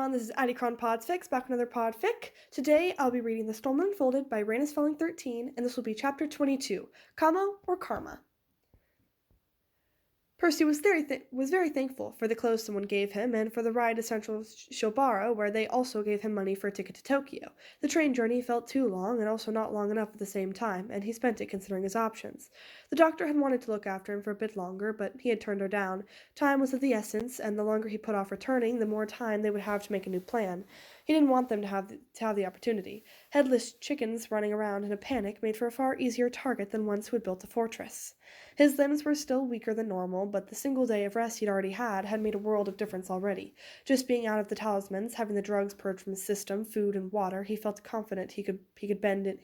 everyone, this is Adicron Podfic, back with another podfic. Today I'll be reading The Stolen Unfolded by Rain is Falling 13, and this will be Chapter 22, Kamo or Karma. Percy was very thankful for the clothes someone gave him and for the ride to Central Shobara, where they also gave him money for a ticket to Tokyo. The train journey felt too long and also not long enough at the same time, and he spent it considering his options. The doctor had wanted to look after him for a bit longer, but he had turned her down. Time was of the essence, and the longer he put off returning, the more time they would have to make a new plan. He didn't want them to have the opportunity. Headless chickens running around in a panic made for a far easier target than ones who had built a fortress. His limbs were still weaker than normal, but the single day of rest he'd already had made a world of difference already. Just being out of the talismans, having the drugs purged from his system, food and water, he felt confident he could bend into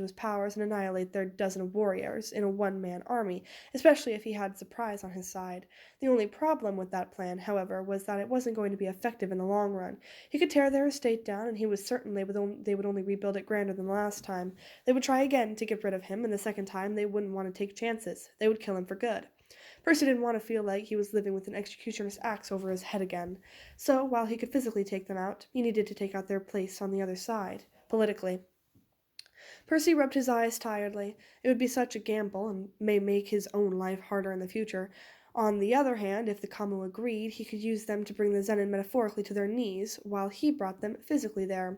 his powers and annihilate their dozen of warriors in a one-man army, especially if he had surprise on his side. The only problem with that plan, however, was that it wasn't going to be effective in the long run. He could tear their estate down, and he was certain they would only rebuild it grander than the last time. They would try again to get rid of him, and the second time they wouldn't want to take chances. They would kill him for good. Percy didn't want to feel like he was living with an executioner's axe over his head again. So, while he could physically take them out, he needed to take out their place on the other side, politically. Percy rubbed his eyes tiredly. It would be such a gamble, and may make his own life harder in the future. On the other hand, if the Kamo agreed, he could use them to bring the Zenin metaphorically to their knees, while he brought them physically there.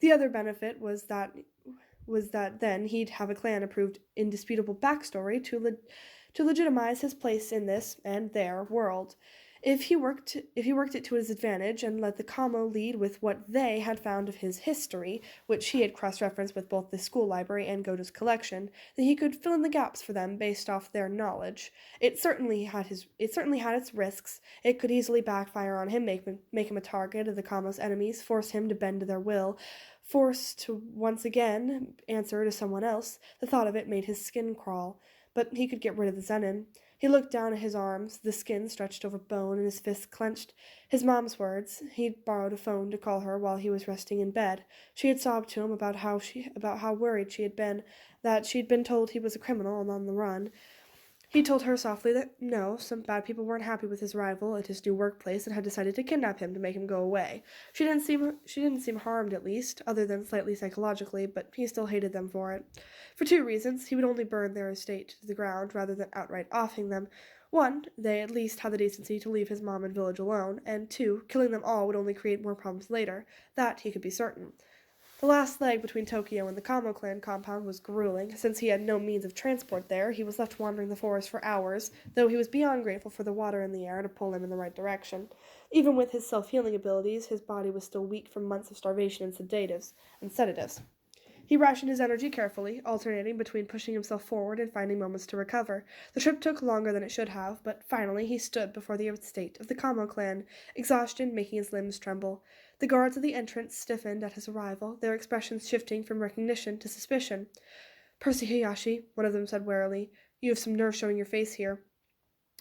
The other benefit was that then he'd have a clan-approved indisputable backstory to legitimize his place in this and their world. If he worked it to his advantage and let the Kamo lead with what they had found of his history, which he had cross-referenced with both the school library and Goto's collection, then he could fill in the gaps for them based off their knowledge. It certainly had its risks. It could easily backfire on him, make him a target of the Kamo's enemies, force him to bend to their will, force to once again answer to someone else. The thought of it made his skin crawl. But he could get rid of the Zenin. He looked down at his arms, the skin stretched over bone and his fists clenched. His mom's words. He'd borrowed a phone to call her while he was resting in bed. She had sobbed to him about how worried she had been, that she'd been told he was a criminal and on the run. He told her softly that no, some bad people weren't happy with his arrival at his new workplace and had decided to kidnap him to make him go away. She didn't seem harmed, at least, other than slightly psychologically, but he still hated them for it. For two reasons: he would only burn their estate to the ground rather than outright offing them. One, they at least had the decency to leave his mom and village alone, and two, killing them all would only create more problems later. That he could be certain. The last leg between Tokyo and the Kamo clan compound was grueling. Since he had no means of transport there, he was left wandering the forest for hours, though he was beyond grateful for the water and the air to pull him in the right direction. Even with his self-healing abilities, his body was still weak from months of starvation and sedatives. He rationed his energy carefully, alternating between pushing himself forward and finding moments to recover. The trip took longer than it should have, but finally he stood before the estate of the Kamo clan, exhaustion making his limbs tremble. The guards at the entrance stiffened at his arrival, their expressions shifting from recognition to suspicion. "Percy Hayashi," one of them said warily, "you have some nerve showing your face here."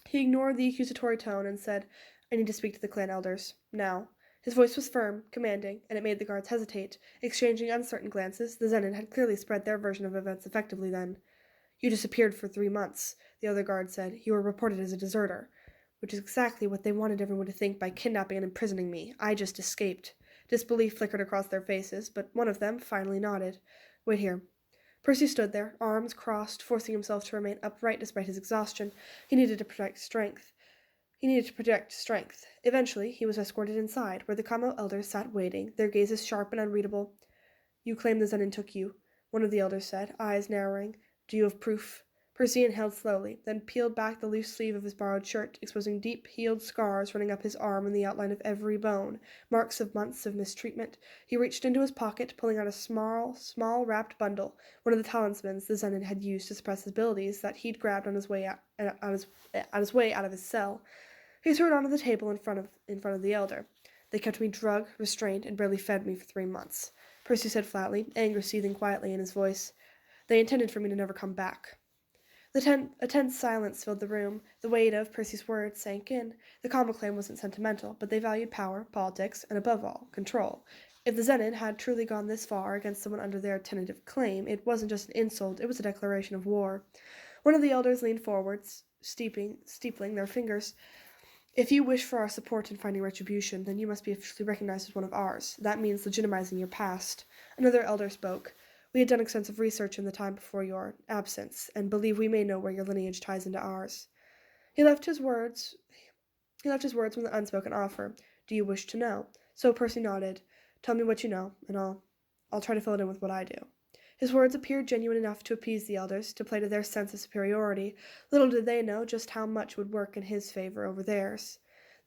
He ignored the accusatory tone and said, "I need to speak to the clan elders. Now." His voice was firm, commanding, and it made the guards hesitate. Exchanging uncertain glances, the Zenin had clearly spread their version of events effectively then. "You disappeared for 3 months," the other guard said. "You were reported as a deserter." "Which is exactly what they wanted everyone to think by kidnapping and imprisoning me. I just escaped." Disbelief flickered across their faces, but one of them finally nodded. "Wait here." Percy stood there, arms crossed, forcing himself to remain upright despite his exhaustion. He needed to project strength. Eventually, he was escorted inside, where the Kamo elders sat waiting, their gazes sharp and unreadable. "You claim the Zenin took you," one of the elders said, eyes narrowing. "Do you have proof?" Percy inhaled slowly, then peeled back the loose sleeve of his borrowed shirt, exposing deep, healed scars running up his arm and the outline of every bone, marks of months of mistreatment. He reached into his pocket, pulling out a small wrapped bundle, one of the talismans the Zenin had used to suppress his abilities that he'd grabbed on his way out of his cell. He threw it onto the table in front of the elder. "They kept me drugged, restrained, and barely fed me for 3 months," Percy said flatly, anger seething quietly in his voice. "They intended for me to never come back." A tense silence filled the room. The weight of Percy's words sank in. The Kamo clan wasn't sentimental, but they valued power, politics, and above all, control. If the Zenin had truly gone this far against someone under their tentative claim, it wasn't just an insult, it was a declaration of war. One of the elders leaned forward, steepling their fingers If you wish for our support in finding retribution, then you must be officially recognized as one of ours. That means legitimizing your past. Another elder spoke. We had done extensive research in the time before your absence, and believe we may know where your lineage ties into ours. He left his words He left his words with an unspoken offer. Do you wish to know? So Percy nodded. Tell me what you know, and I'll try to fill it in with what I do. His words appeared genuine enough to appease the elders, to play to their sense of superiority. Little did they know just how much would work in his favor over theirs.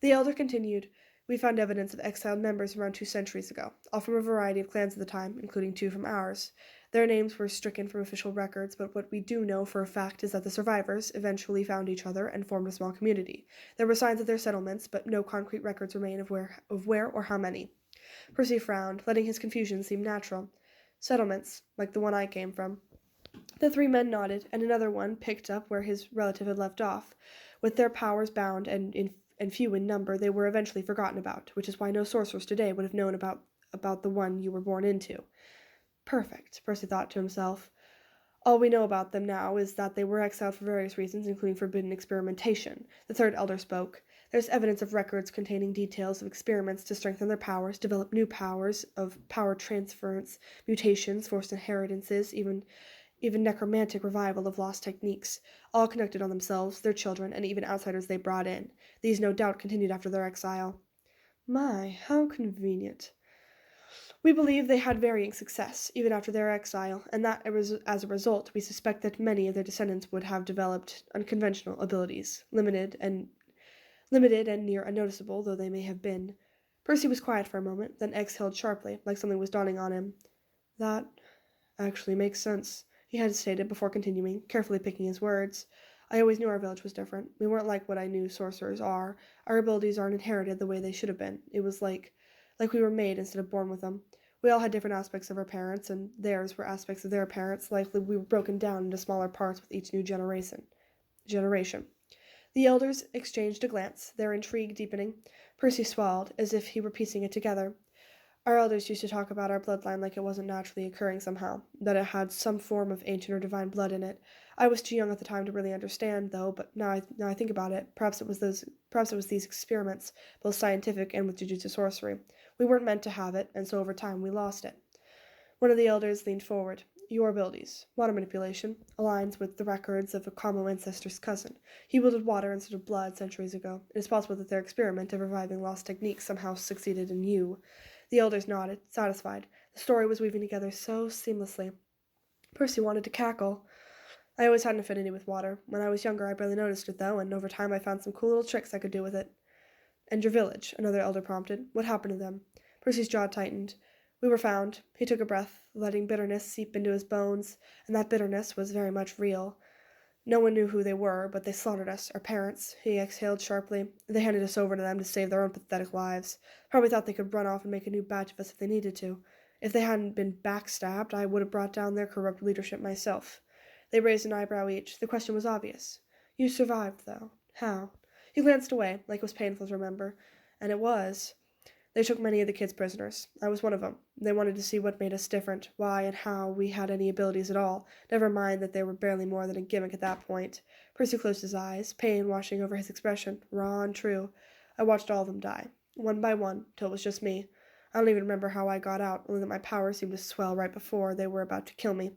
The elder continued, We found evidence of exiled members around 2 centuries ago, all from a variety of clans of the time, including 2 from ours. Their names were stricken from official records, but what we do know for a fact is that the survivors eventually found each other and formed a small community. There were signs of their settlements, but no concrete records remain of where or how many. Percy frowned, letting his confusion seem natural. Settlements, like the one I came from. The 3 men nodded, and another one picked up where his relative had left off. With their powers bound and few in number, they were eventually forgotten about, which is why no sorcerers today would have known about the one you were born into. Perfect, Percy thought to himself. All we know about them now is that they were exiled for various reasons, including forbidden experimentation. The 3rd elder spoke. There's evidence of records containing details of experiments to strengthen their powers, develop new powers, of power transference, mutations, forced inheritances, even necromantic revival of lost techniques, all conducted on themselves, their children, and even outsiders they brought in. These no doubt continued after their exile. My, how convenient. We believe they had varying success, even after their exile, and that as a result, we suspect that many of their descendants would have developed unconventional abilities, limited and near unnoticeable though they may have been. Percy was quiet for a moment, then exhaled sharply, like something was dawning on him. That actually makes sense, he hesitated before continuing, carefully picking his words. I always knew our village was different. We weren't like what I knew sorcerers are. Our abilities aren't inherited the way they should have been. It was like we were made instead of born with them. We all had different aspects of our parents, and theirs were aspects of their parents. Likely we were broken down into smaller parts with each new generation. The elders exchanged a glance, their intrigue deepening. Percy swallowed, as if he were piecing it together. Our elders used to talk about our bloodline like it wasn't naturally occurring somehow, that it had some form of ancient or divine blood in it. I was too young at the time to really understand, though, but now I think about it, perhaps it was these experiments, both scientific and with jujutsu sorcery. We weren't meant to have it, and so over time we lost it. One of the elders leaned forward. Your abilities, water manipulation, aligns with the records of a common ancestor's cousin. He wielded water instead of blood centuries ago. It is possible that their experiment of reviving lost techniques somehow succeeded in you. The elders nodded, satisfied. The story was weaving together so seamlessly. Percy wanted to cackle. I always had an affinity with water. When I was younger, I barely noticed it, though, and over time I found some cool little tricks I could do with it. And your village, another elder prompted. What happened to them? Percy's jaw tightened. We were found. He took a breath, letting bitterness seep into his bones, and that bitterness was very much real. No one knew who they were, but they slaughtered us, our parents. He exhaled sharply. They handed us over to them to save their own pathetic lives. Probably thought they could run off and make a new batch of us if they needed to. If they hadn't been backstabbed, I would have brought down their corrupt leadership myself. They raised an eyebrow each. The question was obvious. You survived, though. How? He glanced away, like it was painful to remember. And it was. They took many of the kids prisoners. I was one of them. They wanted to see what made us different, why and how we had any abilities at all. Never mind that they were barely more than a gimmick at that point. Percy closed his eyes, pain washing over his expression, raw and true. I watched all of them die, one by one, till it was just me. I don't even remember how I got out, only that my powers seemed to swell right before they were about to kill me.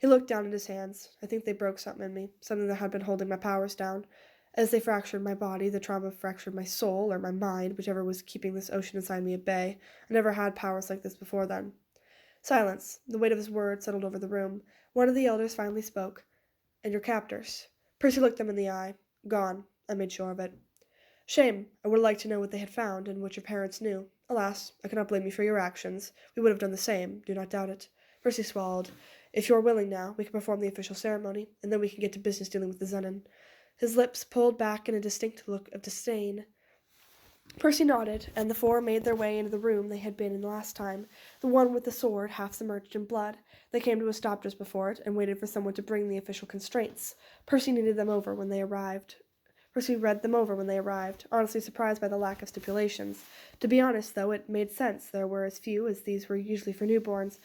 He looked down at his hands. I think they broke something in me, something that had been holding my powers down. As they fractured my body, the trauma fractured my soul, or my mind, whichever was keeping this ocean inside me at bay. I never had powers like this before then. Silence. The weight of his words settled over the room. One of the elders finally spoke. And your captors? Percy looked them in the eye. Gone. I made sure of it. Shame. I would have liked to know what they had found, and what your parents knew. Alas, I cannot blame you for your actions. We would have done the same, do not doubt it. Percy swallowed. If you are willing now, we can perform the official ceremony, and then we can get to business dealing with the Zenon. His lips pulled back in a distinct look of disdain. Percy nodded, and the 4 made their way into the room they had been in last time, the one with the sword half submerged in blood. They came to a stop just before it, and waited for someone to bring the official constraints. Percy read them over when they arrived, honestly surprised by the lack of stipulations. To be honest, though, it made sense. There were as few, as these were usually for newborns.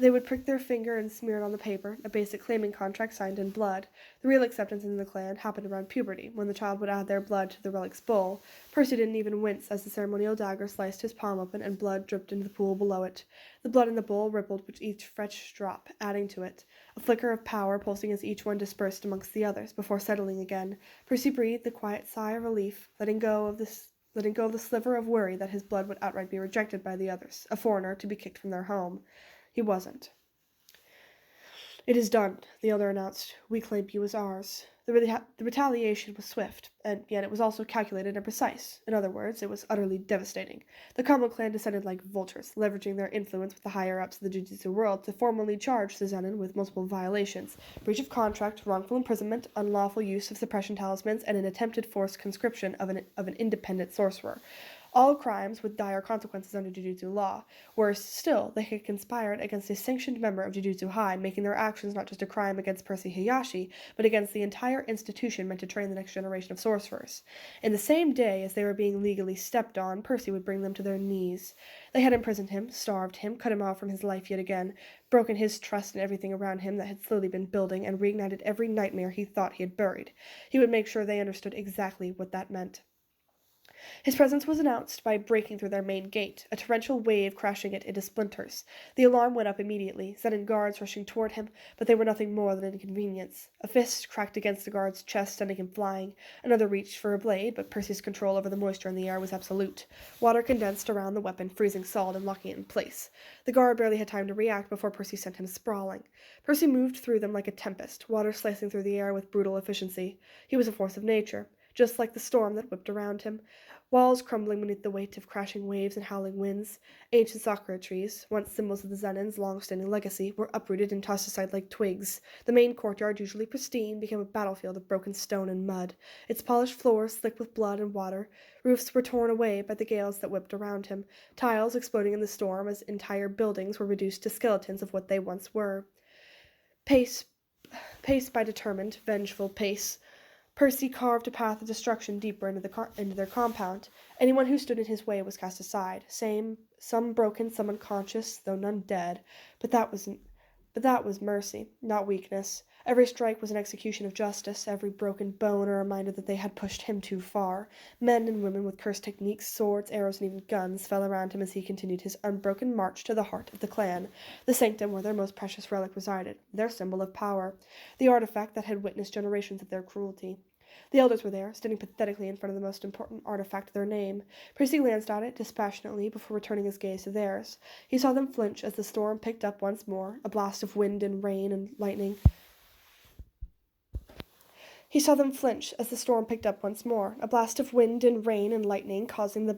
They would prick their finger and smear it on the paper, a basic claiming contract signed in blood. The real acceptance in the clan happened around puberty, when the child would add their blood to the relic's bowl. Percy didn't even wince as the ceremonial dagger sliced his palm open and blood dripped into the pool below it. The blood in the bowl rippled with each fresh drop, adding to it, a flicker of power pulsing as each one dispersed amongst the others, before settling again. Percy breathed a quiet sigh of relief, letting go of the sliver of worry that his blood would outright be rejected by the others, a foreigner to be kicked from their home. He wasn't. "It is done," the elder announced. "We claim you as ours." The retaliation was swift, and yet it was also calculated and precise. In other words, it was utterly devastating. The Kamu clan descended like vultures, leveraging their influence with the higher-ups of the jujutsu world to formally charge the Zenin with multiple violations: breach of contract, wrongful imprisonment, unlawful use of suppression talismans, and an attempted forced conscription of an independent sorcerer. All crimes with dire consequences under Jujutsu law. Worse still, they had conspired against a sanctioned member of Jujutsu High, making their actions not just a crime against Percy Hayashi, but against the entire institution meant to train the next generation of sorcerers. In the same day as they were being legally stepped on, Percy would bring them to their knees. They had imprisoned him, starved him, cut him off from his life yet again, broken his trust in everything around him that had slowly been building, and reignited every nightmare he thought he had buried. He would make sure they understood exactly what that meant. His presence was announced by breaking through their main gate, a torrential wave crashing it into splinters. The alarm went up immediately, Zenin guards rushing toward him, but they were nothing more than an inconvenience. A fist cracked against the guard's chest, sending him flying. Another reached for a blade, but Percy's control over the moisture in the air was absolute. Water condensed around the weapon, freezing solid and locking it in place. The guard barely had time to react before Percy sent him sprawling. Percy moved through them like a tempest, water slicing through the air with brutal efficiency. He was a force of nature, just like the storm that whipped around him. Walls crumbling beneath the weight of crashing waves and howling winds. Ancient sakura trees, once symbols of the Zenin's long-standing legacy, were uprooted and tossed aside like twigs. The main courtyard, usually pristine, became a battlefield of broken stone and mud, its polished floors slick with blood and water. Roofs were torn away by the gales that whipped around him, tiles exploding in the storm as entire buildings were reduced to skeletons of what they once were. Pace by determined, vengeful pace. Percy carved a path of destruction deeper into their compound. Anyone who stood in his way was cast aside. Some broken, some unconscious, though none dead. But that was mercy, not weakness. Every strike was an execution of justice, every broken bone a reminder that they had pushed him too far. Men and women with cursed techniques, swords, arrows, and even guns fell around him as he continued his unbroken march to the heart of the clan, the sanctum where their most precious relic resided, their symbol of power, the artifact that had witnessed generations of their cruelty. The elders were there, standing pathetically in front of the most important artifact of their name. Percy glanced at it dispassionately before returning his gaze to theirs. He saw them flinch as the storm picked up once more, a blast of wind and rain and lightning. He saw them flinch as the storm picked up once more, a blast of wind and rain and lightning causing the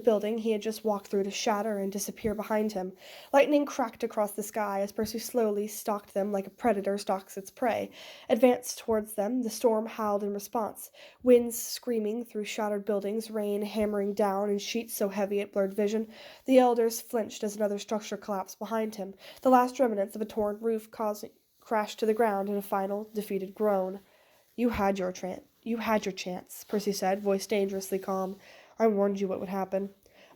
building he had just walked through to shatter and disappear behind him. Lightning cracked across the sky as Percy slowly stalked them like a predator stalks its prey. Advanced towards them, the storm howled in response, winds screaming through shattered buildings, rain hammering down in sheets so heavy it blurred vision. The elders flinched as another structure collapsed behind him, the last remnants of a torn roof crashed to the ground in a final, defeated groan. You had your chance, Percy said, voice dangerously calm. I warned you what would happen.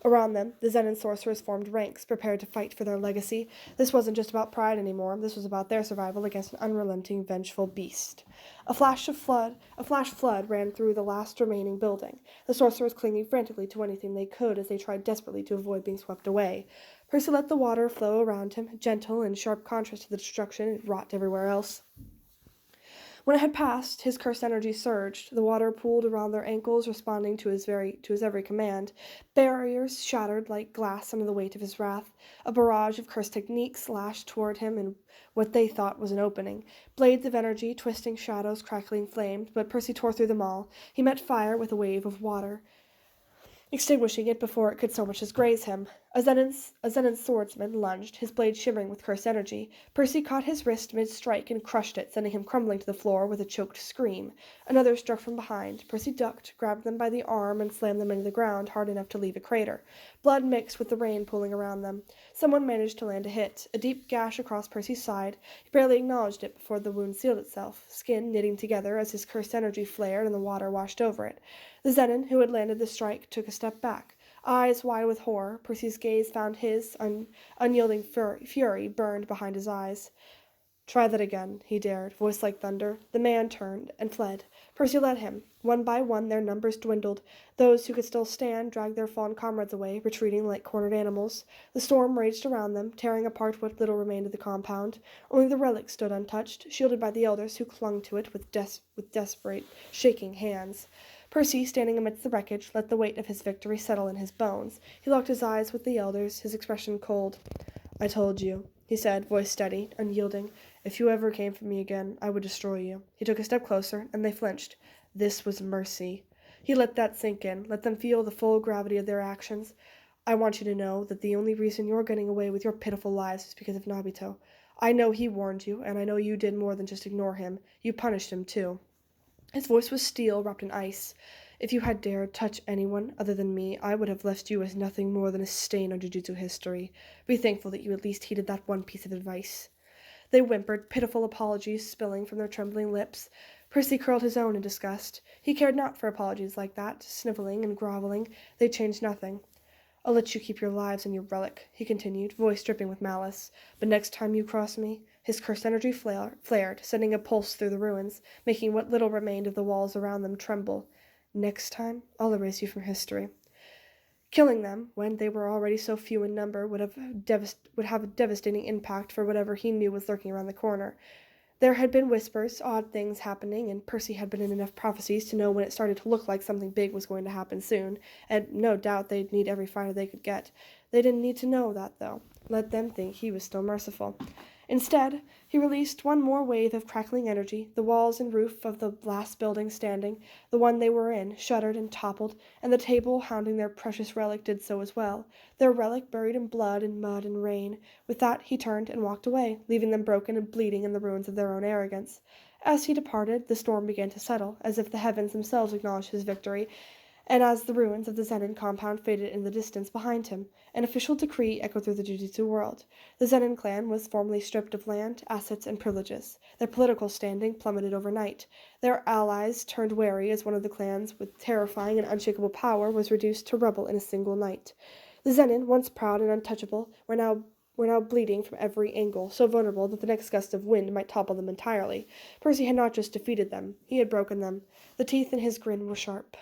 Around them, the Zenin sorcerers formed ranks, prepared to fight for their legacy. This wasn't just about pride anymore. This was about their survival against an unrelenting, vengeful beast. A flash flood ran through the last remaining building, the sorcerers clinging frantically to anything they could as they tried desperately to avoid being swept away. Percy let the water flow around him, gentle in sharp contrast to the destruction it wrought everywhere else. When it had passed, his cursed energy surged. The water pooled around their ankles, responding to his every command. Barriers shattered like glass under the weight of his wrath. A barrage of cursed techniques lashed toward him in what they thought was an opening. Blades of energy, twisting shadows, crackling flames, but Percy tore through them all. He met fire with a wave of water, extinguishing it before it could so much as graze him. A Zenin swordsman lunged, his blade shimmering with cursed energy. Percy caught his wrist mid-strike and crushed it, sending him crumbling to the floor with a choked scream. Another struck from behind. Percy ducked, grabbed them by the arm, and slammed them into the ground hard enough to leave a crater. Blood mixed with the rain pooling around them. Someone managed to land a hit, a deep gash across Percy's side. He barely acknowledged it before the wound sealed itself, skin knitting together as his cursed energy flared and the water washed over it. The Zenin who had landed the strike took a step back. Eyes wide with horror, Percy's gaze found his unyielding fury burned behind his eyes. "Try that again," he dared, voice like thunder. The man turned and fled. Percy led him. One by one their numbers dwindled. Those who could still stand dragged their fallen comrades away, retreating like cornered animals. The storm raged around them, tearing apart what little remained of the compound. Only the relic stood untouched, shielded by the elders who clung to it with desperate, shaking hands. Percy, standing amidst the wreckage, let the weight of his victory settle in his bones. He locked his eyes with the elders, his expression cold. "I told you," he said, voice steady, unyielding. "If you ever came for me again, I would destroy you." He took a step closer, and they flinched. This was mercy. He let that sink in, let them feel the full gravity of their actions. "I want you to know that the only reason you're getting away with your pitiful lives is because of Nobito. I know he warned you, and I know you did more than just ignore him. You punished him, too." His voice was steel, wrapped in ice. "If you had dared touch anyone other than me, I would have left you as nothing more than a stain on jujutsu history. Be thankful that you at least heeded that one piece of advice." They whimpered, pitiful apologies spilling from their trembling lips. Percy curled his own in disgust. He cared not for apologies like that, snivelling and groveling. They changed nothing. "I'll let you keep your lives and your relic," he continued, voice dripping with malice. "But next time you cross me—" His cursed energy flared, sending a pulse through the ruins, making what little remained of the walls around them tremble. "Next time, I'll erase you from history." Killing them, when they were already so few in number, would have a devastating impact for whatever he knew was lurking around the corner. There had been whispers, odd things happening, and Percy had been in enough prophecies to know when it started to look like something big was going to happen soon, and no doubt they'd need every fighter they could get. They didn't need to know that, though. Let them think he was still merciful. Instead, he released one more wave of crackling energy. The walls and roof of the last building standing, the one they were in, shuddered and toppled, and the table hounding their precious relic did so as well, their relic buried in blood and mud and rain. With that he turned and walked away, leaving them broken and bleeding in the ruins of their own arrogance. As he departed, the storm began to settle, as if the heavens themselves acknowledged his victory, and as the ruins of the Zenin compound faded in the distance behind him, an official decree echoed through the jujutsu world. The Zenin clan was formally stripped of land, assets, and privileges. Their political standing plummeted overnight. Their allies turned wary as one of the clans with terrifying and unshakable power was reduced to rubble in a single night. The Zenin, once proud and untouchable, were now bleeding from every angle, so vulnerable that the next gust of wind might topple them entirely. Percy had not just defeated them, he had broken them. The teeth in his grin were sharp.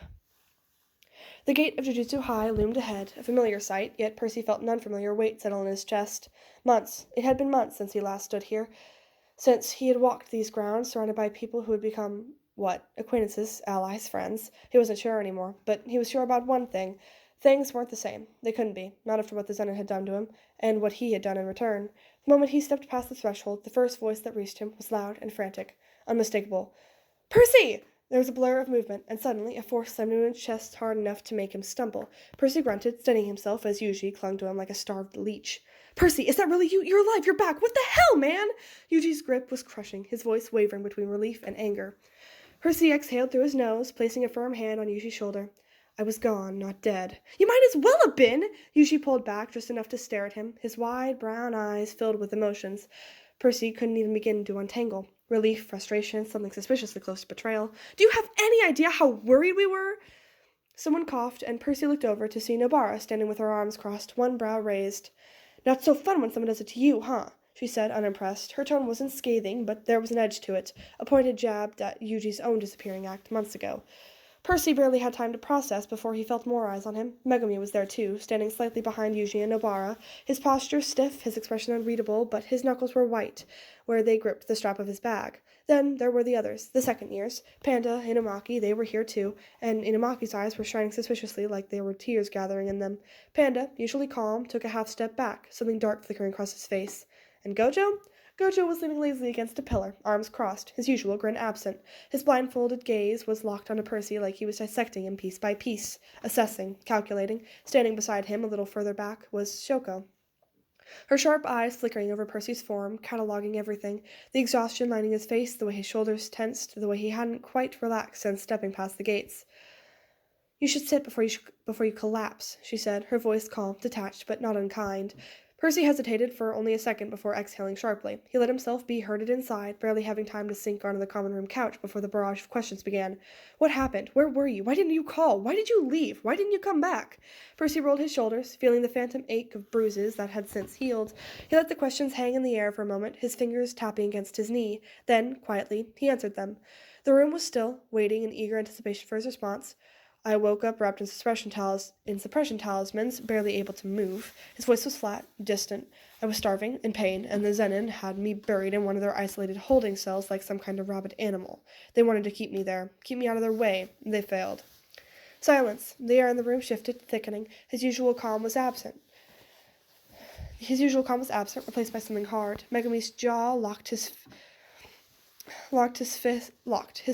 The gate of Jujutsu High loomed ahead, a familiar sight, yet Percy felt an unfamiliar weight settle in his chest. It had been months since he last stood here, since he had walked these grounds, surrounded by people who had become, acquaintances, allies, friends. He wasn't sure anymore, but he was sure about one thing. Things weren't the same. They couldn't be, not after what the Zenin had done to him, and what he had done in return. The moment he stepped past the threshold, the first voice that reached him was loud and frantic, unmistakable. "Percy!" There was a blur of movement, and suddenly a force slammed into his chest hard enough to make him stumble. Percy grunted, steadying himself as Yuji clung to him like a starved leech. "Percy, is that really you? You're alive! You're back! What the hell, man?" Yuji's grip was crushing, his voice wavering between relief and anger. Percy exhaled through his nose, placing a firm hand on Yuji's shoulder. "I was gone, not dead." "You might as well have been!" Yuji pulled back just enough to stare at him, his wide brown eyes filled with emotions. Percy couldn't even begin to untangle. Relief, frustration, something suspiciously close to betrayal. "Do you have any idea how worried we were?" Someone coughed, and Percy looked over to see Nobara standing with her arms crossed, one brow raised. "Not so fun when someone does it to you, huh?" she said, unimpressed. Her tone wasn't scathing, but there was an edge to it, a pointed jab at Yuji's own disappearing act months ago. Percy barely had time to process before he felt more eyes on him. Megumi was there too, standing slightly behind Yuji and Nobara, his posture stiff, his expression unreadable, but his knuckles were white, where they gripped the strap of his bag. Then there were the others, the second years. Panda, Inumaki, they were here too, and Inumaki's eyes were shining suspiciously like there were tears gathering in them. Panda, usually calm, took a half step back, something dark flickering across his face. And Gojo? Gojo was leaning lazily against a pillar, arms crossed, his usual grin absent. His blindfolded gaze was locked onto Percy like he was dissecting him piece by piece, assessing, calculating. Standing beside him, a little further back, was Shoko. Her sharp eyes flickering over Percy's form, cataloguing everything, the exhaustion lining his face, the way his shoulders tensed, the way he hadn't quite relaxed since stepping past the gates. "You should sit before you collapse," she said, her voice calm, detached, but not unkind. Percy hesitated for only a second before exhaling sharply. He let himself be herded inside, barely having time to sink onto the common room couch before the barrage of questions began. What happened? Where were you? Why didn't you call? Why did you leave? Why didn't you come back? Percy rolled his shoulders, feeling the phantom ache of bruises that had since healed. He let the questions hang in the air for a moment, his fingers tapping against his knee. Then, quietly, he answered them. The room was still, waiting in eager anticipation for his response. I woke up wrapped in suppression talismans, barely able to move. His voice was flat, distant. I was starving, in pain, and the Zenin had me buried in one of their isolated holding cells like some kind of rabid animal. They wanted to keep me there, keep me out of their way. They failed. Silence. The air in the room shifted, thickening. His usual calm was absent, replaced by something hard. Megumi's jaw locked, his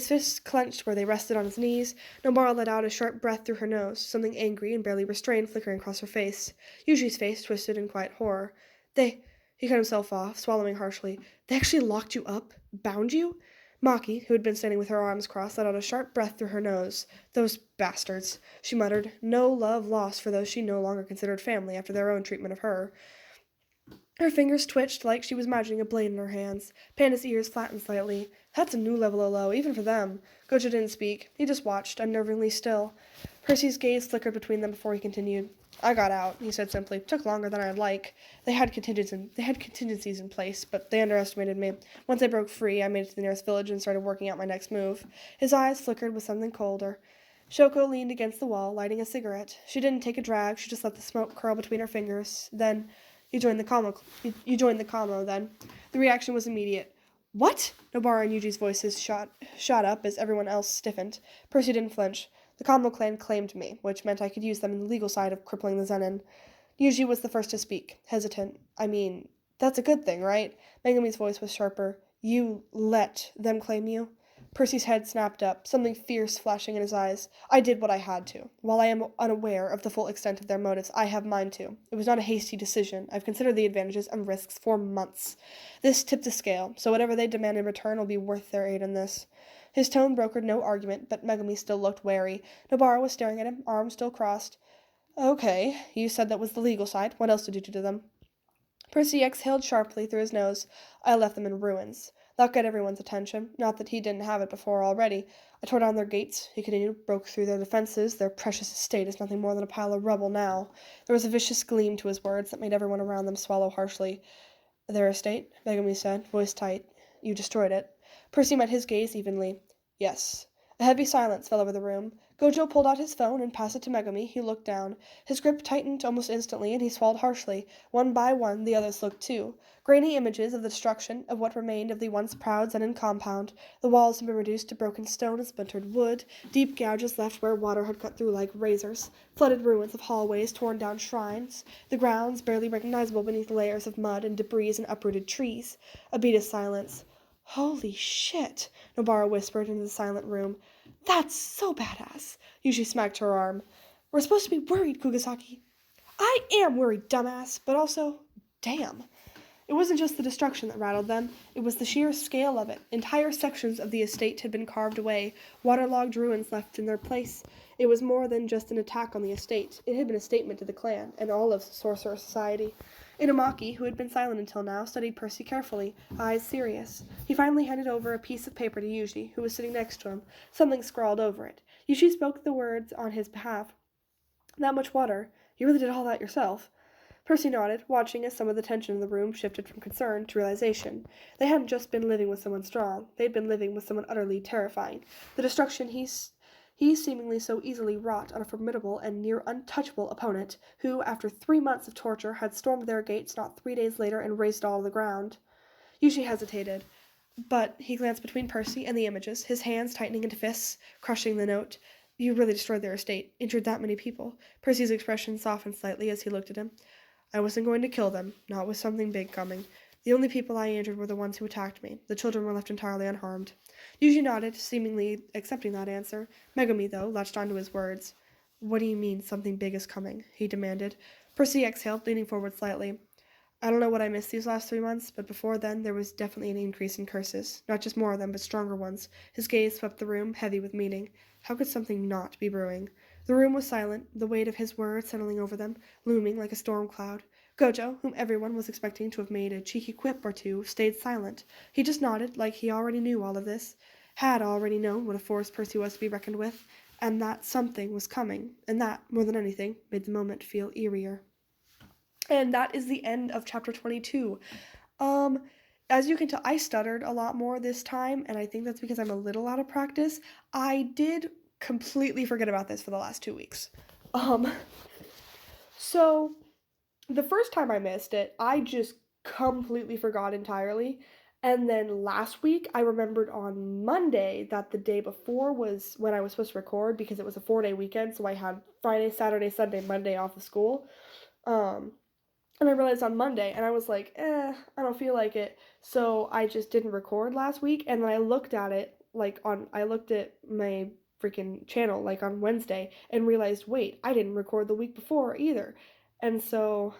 fists clenched where they rested on his knees. Nobara let out a sharp breath through her nose, something angry and barely restrained flickering across her face. Yuji's face twisted in quiet horror. He cut himself off, swallowing harshly. They actually locked you up? Bound you? Maki, who had been standing with her arms crossed, let out a sharp breath through her nose. Those bastards, she muttered. No love lost for those she no longer considered family after their own treatment of her. Her fingers twitched like she was imagining a blade in her hands. Panda's ears flattened slightly. That's a new level of low, even for them. Gojo didn't speak. He just watched, unnervingly still. Percy's gaze flickered between them before he continued. I got out, he said simply. Took longer than I'd like. They had contingencies in place, but they underestimated me. Once I broke free, I made it to the nearest village and started working out my next move. His eyes flickered with something colder. Shoko leaned against the wall, lighting a cigarette. She didn't take a drag, she just let the smoke curl between her fingers. Then, You joined the commo, then. The reaction was immediate. What? Nobara and Yuji's voices shot up as everyone else stiffened. Percy didn't flinch. The commo clan claimed me, which meant I could use them in the legal side of crippling the Zenin. Yuji was the first to speak, hesitant. I mean, that's a good thing, right? Megumi's voice was sharper. You let them claim you? Percy's head snapped up, something fierce flashing in his eyes. I did what I had to. While I am unaware of the full extent of their motives, I have mine too. It was not a hasty decision. I've considered the advantages and risks for months. This tipped the scale, so whatever they demand in return will be worth their aid in this. His tone brokered no argument, but Megumi still looked wary. Nobara was staring at him, arms still crossed. Okay, you said that was the legal side. What else did you do to them? Percy exhaled sharply through his nose. I left them in ruins. That got everyone's attention. Not that he didn't have it before already. I tore down their gates, he continued, broke through their defenses. Their precious estate is nothing more than a pile of rubble now. There was a vicious gleam to his words that made everyone around them swallow harshly. Their estate? Megumi said, voice tight. You destroyed it. Percy met his gaze evenly. Yes. A heavy silence fell over the room. Gojo pulled out his phone and passed it to Megumi. He looked down. His grip tightened almost instantly, and he swallowed harshly. One by one, the others looked too. Grainy images of the destruction of what remained of the once proud Zenin compound. The walls had been reduced to broken stone and splintered wood, deep gouges left where water had cut through like razors, flooded ruins of hallways, torn down shrines, the grounds barely recognizable beneath layers of mud and debris and uprooted trees. A beat of silence. Holy shit, Nobara whispered into the silent room. That's so badass. Yuji smacked her arm. We're supposed to be worried, Kugasaki. I am worried, dumbass, but also, damn. It wasn't just the destruction that rattled them. It was the sheer scale of it. Entire sections of the estate had been carved away, waterlogged ruins left in their place. It was more than just an attack on the estate. It had been a statement to the clan and all of Sorcerer Society. Inumaki, who had been silent until now, studied Percy carefully, eyes serious. He finally handed over a piece of paper to Yuji, who was sitting next to him, something scrawled over it. Yuji spoke the words on his behalf. That much water? You really did all that yourself? Percy nodded, watching as some of the tension in the room shifted from concern to realization. They hadn't just been living with someone strong. They'd been living with someone utterly terrifying. The destruction he seemingly so easily wrought on a formidable and near untouchable opponent, who, after 3 months of torture, had stormed their gates not 3 days later and razed all the ground. Yuji hesitated, but he glanced between Percy and the images, his hands tightening into fists, crushing the note. You really destroyed their estate, injured that many people. Percy's expression softened slightly as he looked at him. I wasn't going to kill them, not with something big coming. The only people I injured were the ones who attacked me. The children were left entirely unharmed. Yuji nodded, seemingly accepting that answer. Megumi, though, latched onto his words. What do you mean, something big is coming? He demanded. Percy exhaled, leaning forward slightly. I don't know what I missed these last 3 months, but before then there was definitely an increase in curses. Not just more of them, but stronger ones. His gaze swept the room, heavy with meaning. How could something not be brewing? The room was silent, the weight of his words settling over them, looming like a storm cloud. Gojo, whom everyone was expecting to have made a cheeky quip or two, stayed silent. He just nodded, like he already knew all of this, had already known what a force Percy was to be reckoned with, and that something was coming, and that, more than anything, made the moment feel eerier. And that is the end of chapter 22. As you can tell, I stuttered a lot more this time, and I think that's because I'm a little out of practice. I did completely forget about this for the last 2 weeks. So the first time I missed it, I just completely forgot entirely. And then last week, I remembered on Monday that the day before was when I was supposed to record because it was a 4-day weekend, so I had Friday, Saturday, Sunday, Monday off of school. And I realized on Monday, and I was like, I don't feel like it. So I just didn't record last week, and then I looked at it, I looked at my freaking channel, on Wednesday, and realized, wait, I didn't record the week before either. And so,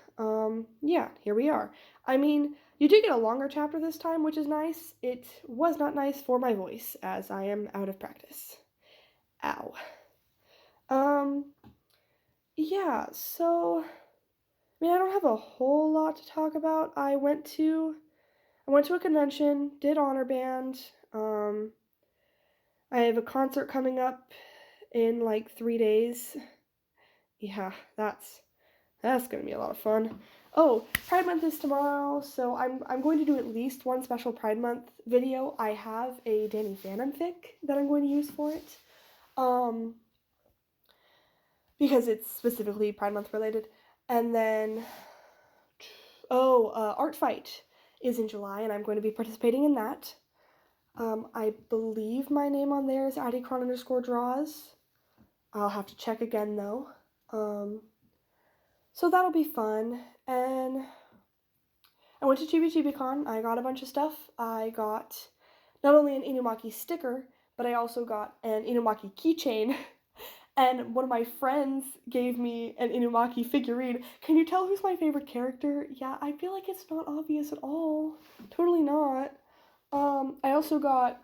yeah, here we are. I mean, you did get a longer chapter this time, which is nice. It was not nice for my voice, as I am out of practice. Ow. Yeah, so I don't have a whole lot to talk about. I went to a convention, did honor band. I have a concert coming up in 3 days. Yeah, that's gonna be a lot of fun. Oh, Pride Month is tomorrow, so I'm going to do at least one special Pride Month video. I have a Danny Phantom fic that I'm going to use for it. Because it's specifically Pride Month related. And then Art Fight is in July, and I'm going to be participating in that. I believe my name on there is @Adicron_draws. I'll have to check again, though. So that'll be fun. And I went to ChibiChibiCon. I got a bunch of stuff. I got not only an Inumaki sticker, but I also got an Inumaki keychain. And one of my friends gave me an Inumaki figurine. Can you tell who's my favorite character? Yeah, I feel like it's not obvious at all. Totally not. I also got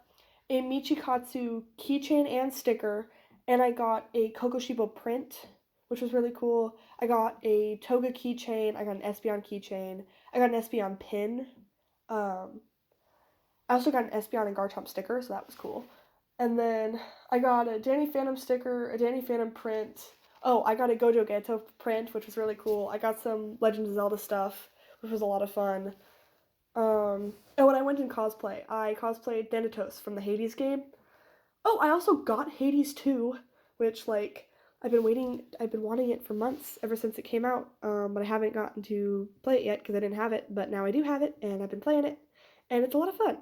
a Michikatsu keychain and sticker, and I got a Kokoshibo print, which was really cool. I got a Toga keychain, I got an Espeon keychain, I got an Espeon pin. I also got an Espeon and Garchomp sticker, so that was cool. And then I got a Danny Phantom sticker, a Danny Phantom print. Oh, I got a Gojo Geto print, which was really cool. I got some Legend of Zelda stuff, which was a lot of fun. And when I went in cosplay, I cosplayed Thanatos from the Hades game. Oh, I also got Hades 2, which, I've been wanting it for months, ever since it came out, but I haven't gotten to play it yet because I didn't have it, but now I do have it, and I've been playing it, and it's a lot of fun.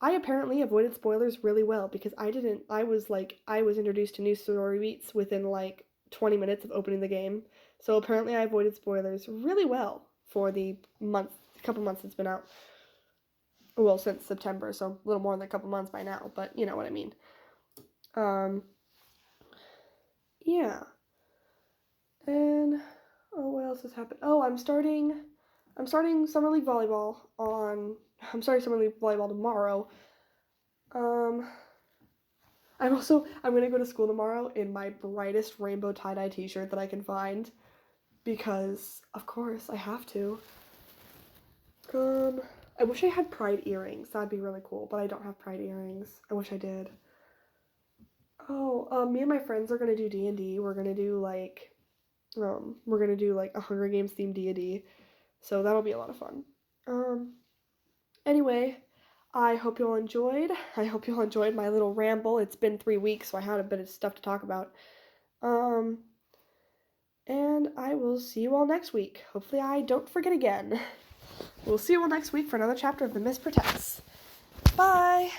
I apparently avoided spoilers really well because I was introduced to new story beats within 20 minutes of opening the game. So apparently I avoided spoilers really well for the couple months it's been out. Well, since September, so a little more than a couple months by now, but you know what I mean. Yeah. And what else has happened? Oh, I'm starting Summer League Volleyball tomorrow. I'm gonna go to school tomorrow in my brightest rainbow tie-dye t-shirt that I can find, because of course I have to. I wish I had pride earrings. That'd be really cool, but I don't have pride earrings. I wish I did. Oh, me and my friends are gonna do D&D. We're gonna do a Hunger Games themed D&D. So that'll be a lot of fun. Anyway, I hope you all enjoyed. I hope you all enjoyed my little ramble. It's been 3 weeks, so I had a bit of stuff to talk about. And I will see you all next week. Hopefully I don't forget again. We'll see you all next week for another chapter of The Mist Protects. Bye!